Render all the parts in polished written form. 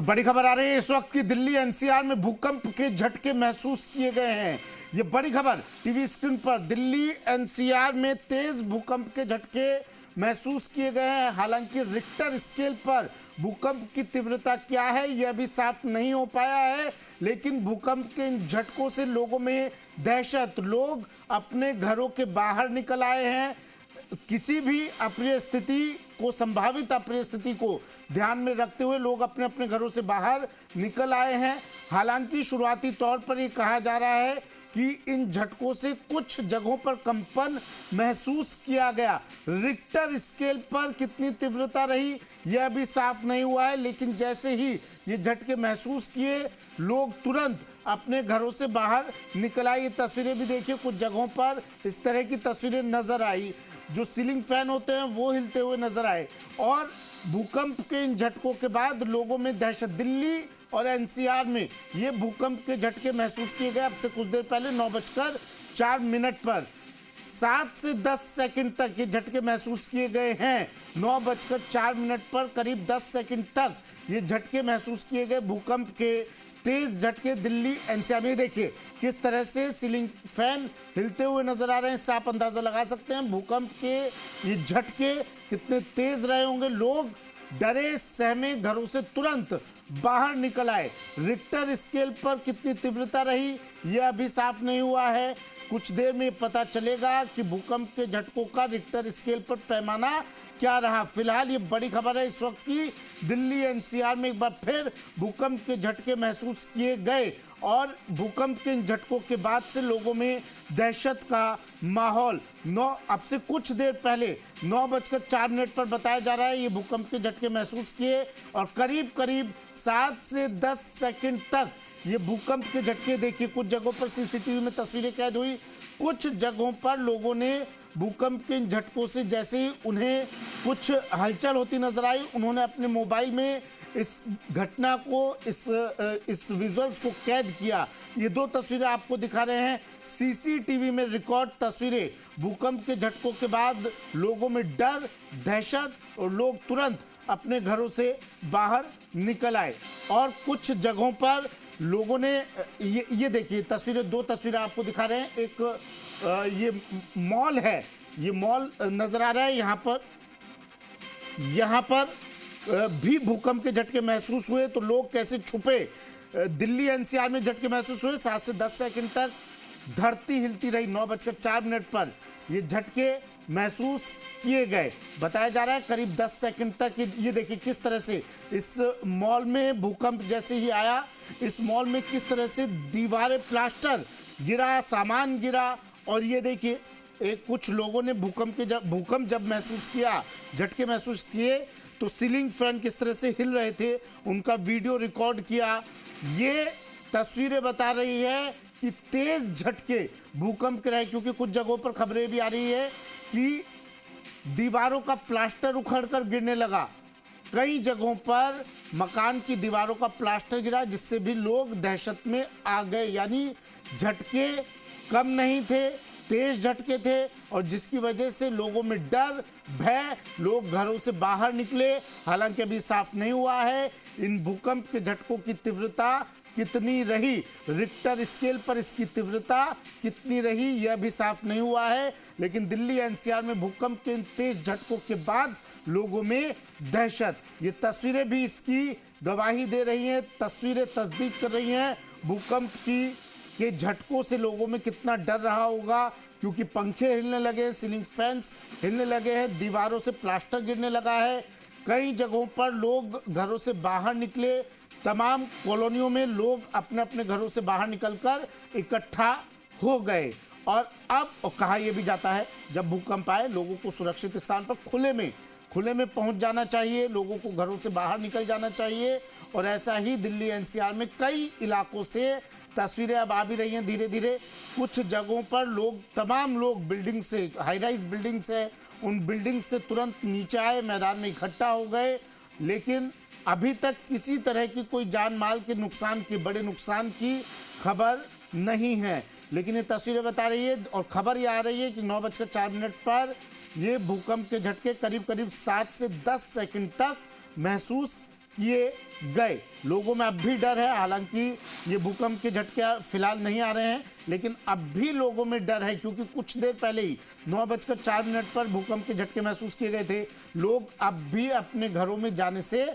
बड़ी खबर आ रही है इस वक्त की दिल्ली एनसीआर में भूकंप के झटके महसूस किए गए हैं। ये बड़ी खबर टीवी स्क्रीन पर दिल्ली एनसीआर में तेज भूकंप के झटके महसूस किए गए हैं। हालांकि रिक्टर स्केल पर भूकंप की तीव्रता क्या है यह अभी साफ नहीं हो पाया है, लेकिन भूकंप के इन झटकों से लोगों में दहशत, लोग अपने घरों के बाहर निकल आए हैं। किसी भी अप्रिय स्थिति को, संभावित अप्रिय स्थिति को ध्यान में रखते हुए लोग अपने अपने घरों से बाहर निकल आए हैं। हालांकि शुरुआती तौर पर यह कहा जा रहा है कि इन झटकों से कुछ जगहों पर कंपन महसूस किया गया। रिक्टर स्केल पर कितनी तीव्रता रही यह अभी साफ नहीं हुआ है, लेकिन जैसे ही ये झटके महसूस किए लोग तुरंत अपने घरों से बाहर निकल आए। ये तस्वीरें भी देखिए, कुछ जगहों पर इस तरह की तस्वीरें नजर आई, जो सीलिंग फैन होते हैं वो हिलते हुए नजर आए। और भूकंप के इन झटकों के बाद लोगों में दहशत। दिल्ली और एनसीआर में ये भूकंप के झटके महसूस किए गए अब से कुछ देर पहले 9:04 पर 7 से 10 सेकंड तक ये झटके महसूस किए गए हैं। 9:04 पर करीब 10 सेकंड तक ये झटके महसूस किए गए भूकंप के। तेज झटके दिल्ली एनसीआर में देखिए किस तरह से सीलिंग फैन हिलते हुए नजर आ रहे हैं। साफ अंदाजा लगा सकते हैं भूकंप के ये झटके कितने तेज रहे होंगे। लोग डरे सहमे घरों से तुरंत बाहर निकल आए। रिक्टर स्केल पर कितनी तीव्रता रही यह अभी साफ नहीं हुआ है। कुछ देर में पता चलेगा कि भूकंप के झटकों का रिक्टर स्केल पर पैमाना क्या रहा। फिलहाल ये बड़ी खबर है इस वक्त की दिल्ली एनसीआर में एक बार फिर भूकंप के झटके महसूस किए गए और भूकंप के इन झटकों के बाद से लोगों में दहशत का माहौल। अब से कुछ देर पहले 9:04 पर बताया जा रहा है ये भूकंप के झटके महसूस किए और करीब करीब 7 से 10 सेकंड तक ये भूकंप के झटके देखिए। कुछ जगहों पर सीसीटीवी में तस्वीरें कैद हुई, कुछ जगहों पर लोगों ने भूकंप के इन झटकों से जैसे ही उन्हें कुछ हलचल होती नजर आई, उन्होंने अपने मोबाइल में इस घटना को, इस विजुअल्स को कैद किया। ये दो तस्वीरें आपको दिखा रहे हैं, सीसीटीवी में रिकॉर्ड तस्वीरें। भूकंप के झटकों के बाद लोगों में डर, दहशत और लोग तुरंत अपने घरों से बाहर निकल आए। और कुछ जगहों पर लोगों ने ये देखिए तस्वीरें, दो तस्वीरें आपको दिखा रहे हैं। एक ये मॉल है, ये मॉल नजर आ रहा है। यहाँ पर भी भूकंप के झटके महसूस हुए तो लोग कैसे छुपे। दिल्ली एनसीआर में झटके महसूस हुए 7 से 10 सेकंड तक धरती हिलती रही। 9:04 पर ये झटके महसूस किए गए। बताया जा रहा है करीब 10 सेकंड तक। ये देखिए किस तरह से इस मॉल में भूकंप जैसे ही आया, इस मॉल में किस तरह से दीवारें, प्लास्टर गिरा, सामान गिरा। और ये देखिए कुछ लोगों ने भूकंप जब महसूस किया, झटके महसूस किए तो सीलिंग फैन किस तरह से हिल रहे थे उनका वीडियो रिकॉर्ड किया। ये तस्वीरें बता रही है कि तेज झटके भूकंप के रहे, क्योंकि कुछ जगहों पर खबरें भी आ रही है कि दीवारों का प्लास्टर उखड़कर गिरने लगा। कई जगहों पर मकान की दीवारों का प्लास्टर गिरा, जिससे भी लोग दहशत में आ गए। यानी झटके कम नहीं थे, तेज झटके थे और जिसकी वजह से लोगों में डर, भय, लोग घरों से बाहर निकले। हालांकि अभी साफ नहीं हुआ है इन भूकंप के झटकों की तीव्रता कितनी रही, रिक्टर स्केल पर इसकी तीव्रता कितनी रही यह भी साफ नहीं हुआ है। लेकिन दिल्ली एनसीआर में भूकंप के इन तेज झटकों के बाद लोगों में दहशत। ये तस्वीरें भी इसकी गवाही दे रही हैं, तस्वीरें तस्दीक कर रही हैं भूकंप के झटकों से लोगों में कितना डर रहा होगा, क्योंकि पंखे हिलने लगे हैं, सीलिंग फैंस हिलने लगे हैं, दीवारों से प्लास्टर गिरने लगा है। कई जगहों पर लोग घरों से बाहर निकले। तमाम कॉलोनियों में लोग अपने अपने घरों से बाहर निकलकर इकट्ठा हो गए। और अब कहा यह भी जाता है जब भूकंप आए लोगों को सुरक्षित स्थान पर खुले में पहुंच जाना चाहिए, लोगों को घरों से बाहर निकल जाना चाहिए। और ऐसा ही दिल्ली एनसीआर में कई इलाकों से तस्वीरें अब आ भी रही हैं धीरे धीरे। कुछ जगहों पर तमाम लोग बिल्डिंग से, हाई राइज बिल्डिंग्स है, उन बिल्डिंग से तुरंत नीचे आए, मैदान में इकट्ठा हो गए। लेकिन अभी तक किसी तरह की कोई जान माल के नुकसान की, बड़े नुकसान की खबर नहीं है। लेकिन ये तस्वीरें बता रही है और खबर ये आ रही है कि 9:04 पर ये भूकंप के झटके करीब करीब 7 से 10 सेकंड तक महसूस किए गए। लोगों में अब भी डर है, हालांकि ये भूकंप के झटके फिलहाल नहीं आ रहे हैं, लेकिन अब भी लोगों में डर है, क्योंकि कुछ देर पहले ही 9:04 पर भूकंप के झटके महसूस किए गए थे। लोग अब भी अपने घरों में जाने से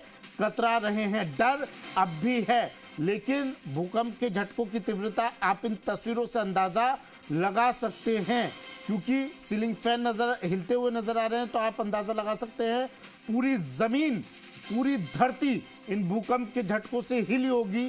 कतरा रहे हैं, डर अब भी है। लेकिन भूकंप के झटकों की तीव्रता आप इन तस्वीरों से अंदाजा लगा सकते हैं, क्योंकि सीलिंग फैन हिलते हुए नजर आ रहे हैं, तो आप अंदाजा लगा सकते हैं पूरी जमीन, पूरी धरती इन भूकंप के झटकों से हिली होगी।